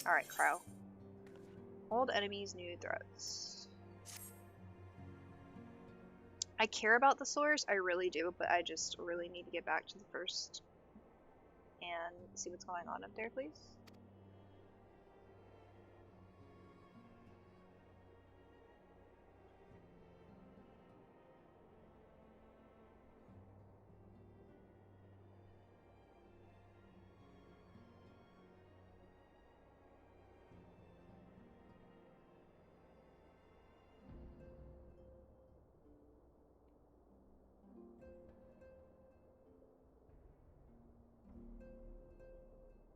Alright, Crow. Old enemies, new threats. I care about the source, I really do, but I just really need to get back to the first and see what's going on up there, please.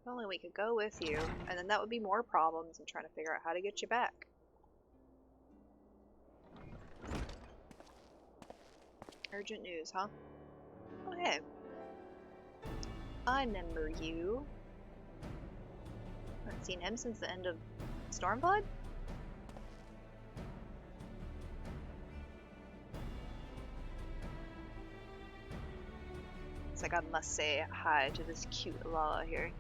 If only we could go with you, and then that would be more problems in trying to figure out how to get you back. Urgent news, huh? Oh, hey. I remember you. Haven't seen him since the end of Stormblood? It's like I must say hi to this cute Lala here.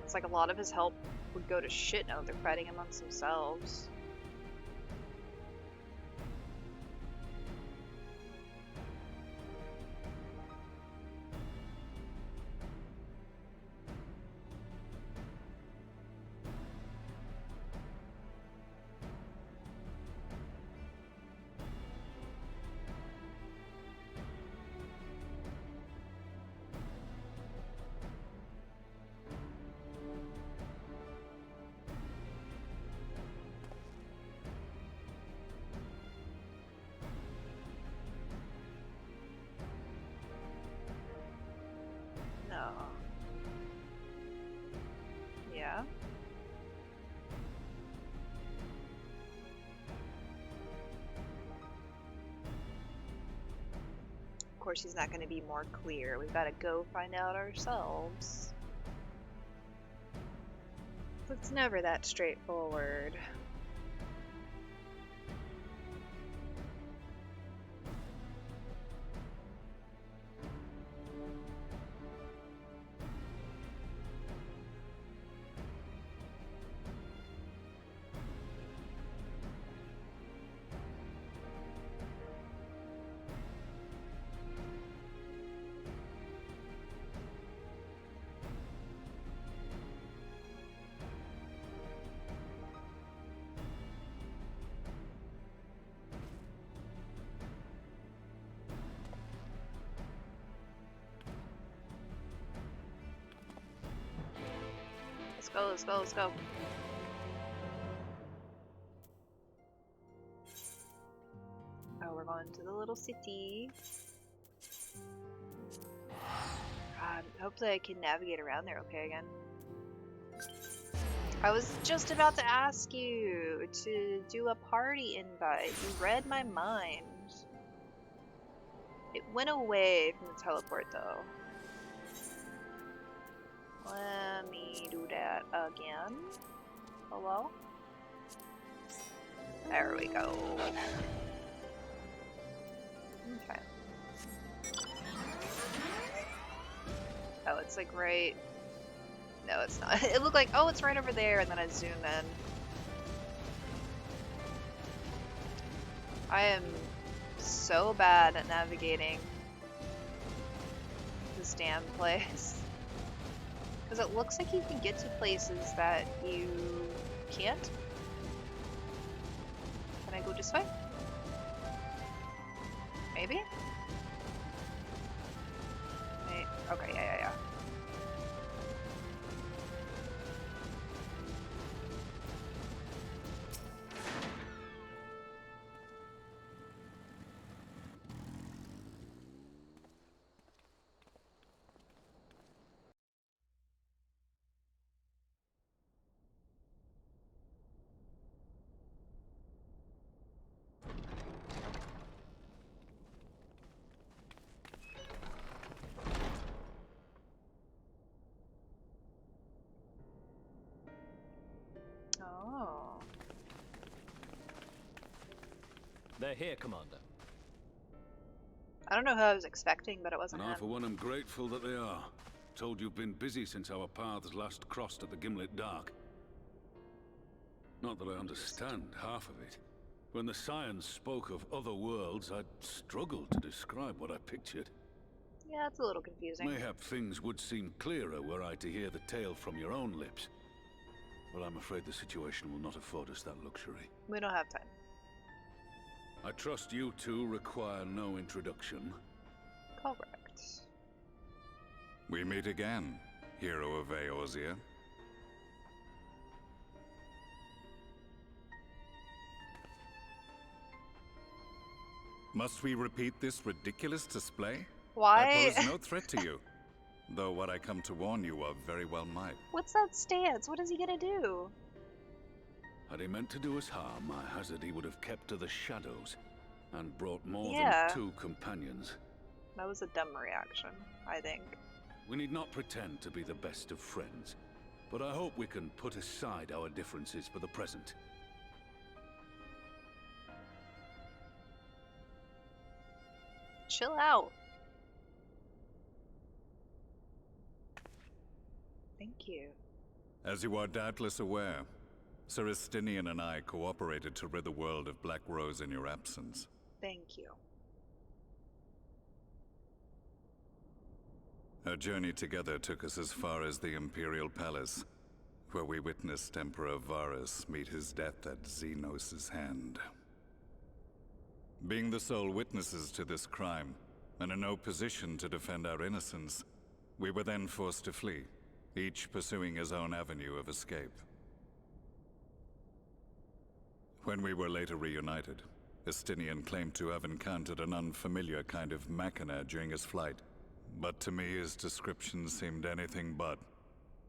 It's like a lot of his help would go to shit now they're fighting amongst themselves. No. Yeah. Of course he's not going to be more clear. We've got to go find out ourselves. It's never that straightforward. Let's go, let's go, let's go. Oh, we're going to the little city. Hopefully I can navigate around there okay again. I was just about to ask you to do a party invite. You read my mind. It went away from the teleport though. Let me do that again. Hello? There we go. Okay. Oh, it's like right... No, it's not. It looked like, oh, it's right over there, and then I zoom in. I am so bad at navigating this damn place. Because it looks like you can get to places that you can't. Can I go this way? Maybe? Wait. Okay, yeah. They're here, Commander. I don't know who I was expecting, but it wasn't And I, him. for one, am grateful that they are. Told you've been busy since our paths last crossed at the Gimlet Dark. Not that I understand half of it. When the science spoke of other worlds, I'd struggled to describe what I pictured. Yeah, it's a little confusing. Mayhap things would seem clearer were I to hear the tale from your own lips. But I'm afraid the situation will not afford us that luxury. We don't have time. I trust you two require no introduction. Correct. We meet again, hero of Eorzea. Must we repeat this ridiculous display? Why? I pose no threat to you, though what I come to warn you of very well might. What's that stance? What is he gonna do? Had he meant to do us harm, I hazard he would have kept to the shadows and brought more Yeah. than 2 companions. That was a dumb reaction, I think. We need not pretend to be the best of friends, but I hope we can put aside our differences for the present. Chill out. Thank you. As you are doubtless aware, Sir Estinian and I cooperated to rid the world of Black Rose in your absence. Thank you. Our journey together took us as far as the Imperial Palace, where we witnessed Emperor Varus meet his death at Xenos' hand. Being the sole witnesses to this crime, and in no position to defend our innocence, we were then forced to flee, each pursuing his own avenue of escape. When we were later reunited, Estinian claimed to have encountered an unfamiliar kind of machina during his flight, but to me his description seemed anything but,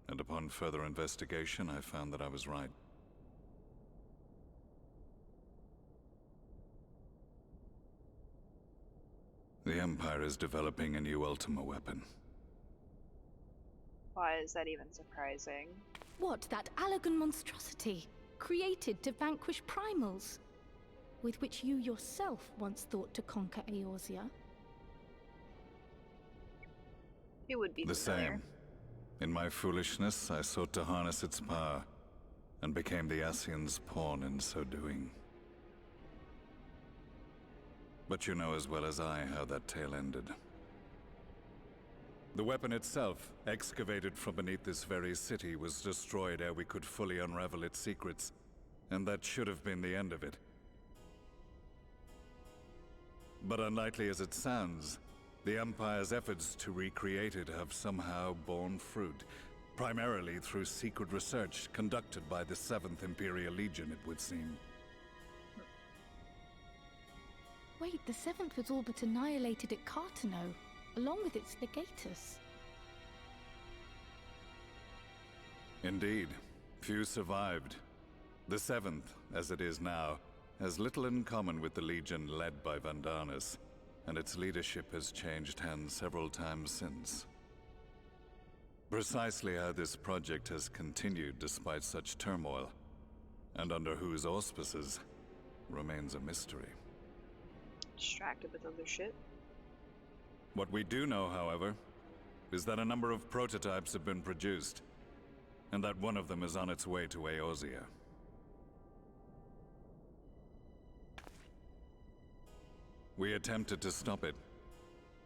and upon further investigation I found that I was right. The Empire is developing a new Ultima weapon. Why is that even surprising? What, that Allagan monstrosity, created to vanquish primals, with which you yourself once thought to conquer Eorzea? He would be The familiar. same. In my foolishness, I sought to harness its power, and became the Ascian's pawn in so doing. But you know as well as I how that tale ended. The weapon itself, excavated from beneath this very city, was destroyed ere we could fully unravel its secrets, and that should have been the end of it. But unlikely as it sounds, the Empire's efforts to recreate it have somehow borne fruit, primarily through secret research conducted by the 7th Imperial Legion, it would seem. Wait, the 7th was all but annihilated at Cartano, along with its legatus. Indeed, few survived. The 7th, as it is now, has little in common with the Legion led by Vandanis, and its leadership has changed hands several times since. Precisely how this project has continued despite such turmoil, and under whose auspices, remains a mystery. Distracted with other shit. What we do know, however, is that a number of prototypes have been produced, and that one of them is on its way to Eorzea. We attempted to stop it,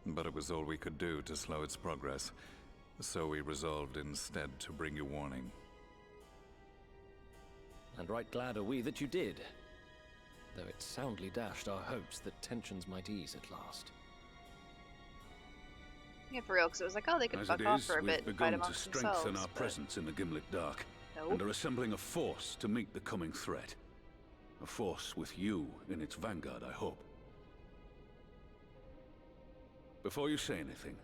but it was all we could do to slow its progress, so we resolved instead to bring you warning. And right glad are we that you did, though it soundly dashed our hopes that tensions might ease at last. Yeah, for real, because it was like, oh, they could As fuck it off is, for a bit we've and fight begun to amongst strengthen themselves. our But presence in the Gimlet Dark, no. and are assembling a force to meet the coming threat. A force with you in its vanguard, I hope. Before you say anything,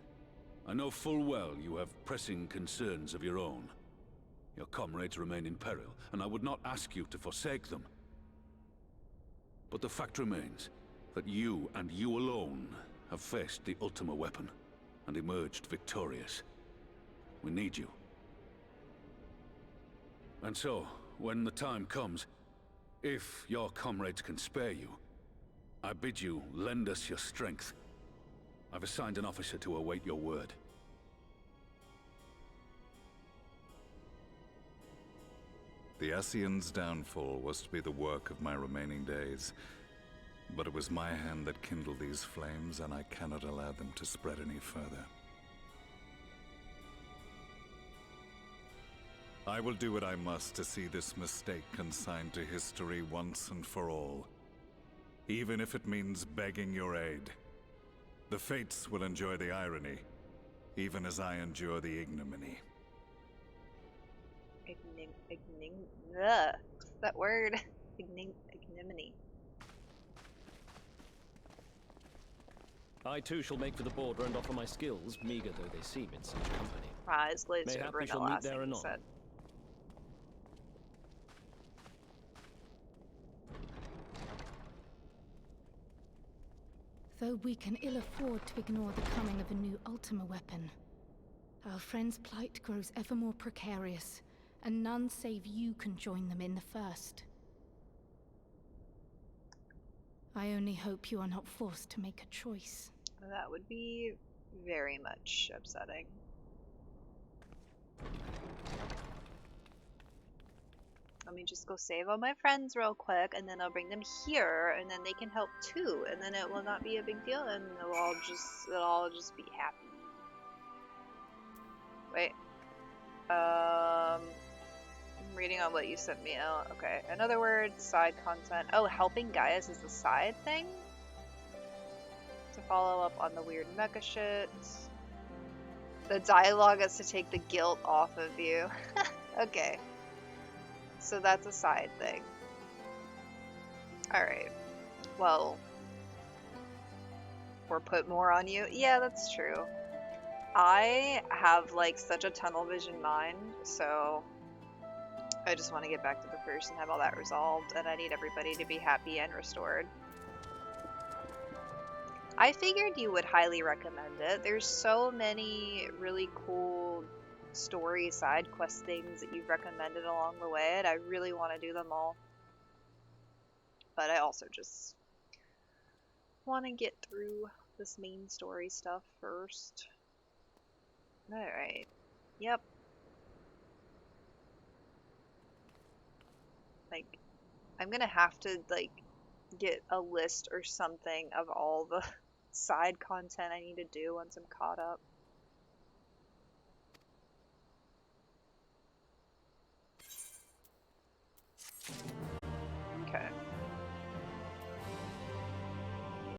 I know full well you have pressing concerns of your own. Your comrades remain in peril, and I would not ask you to forsake them. But the fact remains that you, and you alone, have faced the Ultima weapon, and emerged victorious. We need you. And so, when the time comes, if your comrades can spare you, I bid you lend us your strength. I've assigned an officer to await your word. The Ascian's downfall was to be the work of my remaining days. But it was my hand that kindled these flames, and I cannot allow them to spread any further. I will do what I must to see this mistake consigned to history once and for all. Even if it means begging your aid. The fates will enjoy the irony, even as I endure the ignominy. Ugh, that word. Ignominy. I too shall make for the border and offer my skills, meager though they seem in such company. His glazed Mayhap over we in the shall meet last there thing he anon. said. Though we can ill afford to ignore the coming of a new Ultima weapon, our friend's plight grows ever more precarious, and none save you can join them in the first. I only hope you are not forced to make a choice. That would be very much upsetting. Let me just go save all my friends real quick, and then I'll bring them here, and then they can help too, and then it will not be a big deal, and it'll all just be happy. Wait. I'm reading on what you sent me. Oh, okay. In other words, side content. Oh, helping Gaius is the side thing? To follow up on the weird mecha shit. The dialogue is to take the guilt off of you. Okay. So that's a side thing. Alright. Well. Or put more on you? Yeah, that's true. I have like such a tunnel vision mind, so I just want to get back to the first and have all that resolved, and I need everybody to be happy and restored. I figured you would highly recommend it. There's so many really cool story side quest things that you've recommended along the way, and I really want to do them all. But I also just want to get through this main story stuff first. Alright. Yep. Like, I'm gonna have to, like, get a list or something of all the side content I need to do once I'm caught up.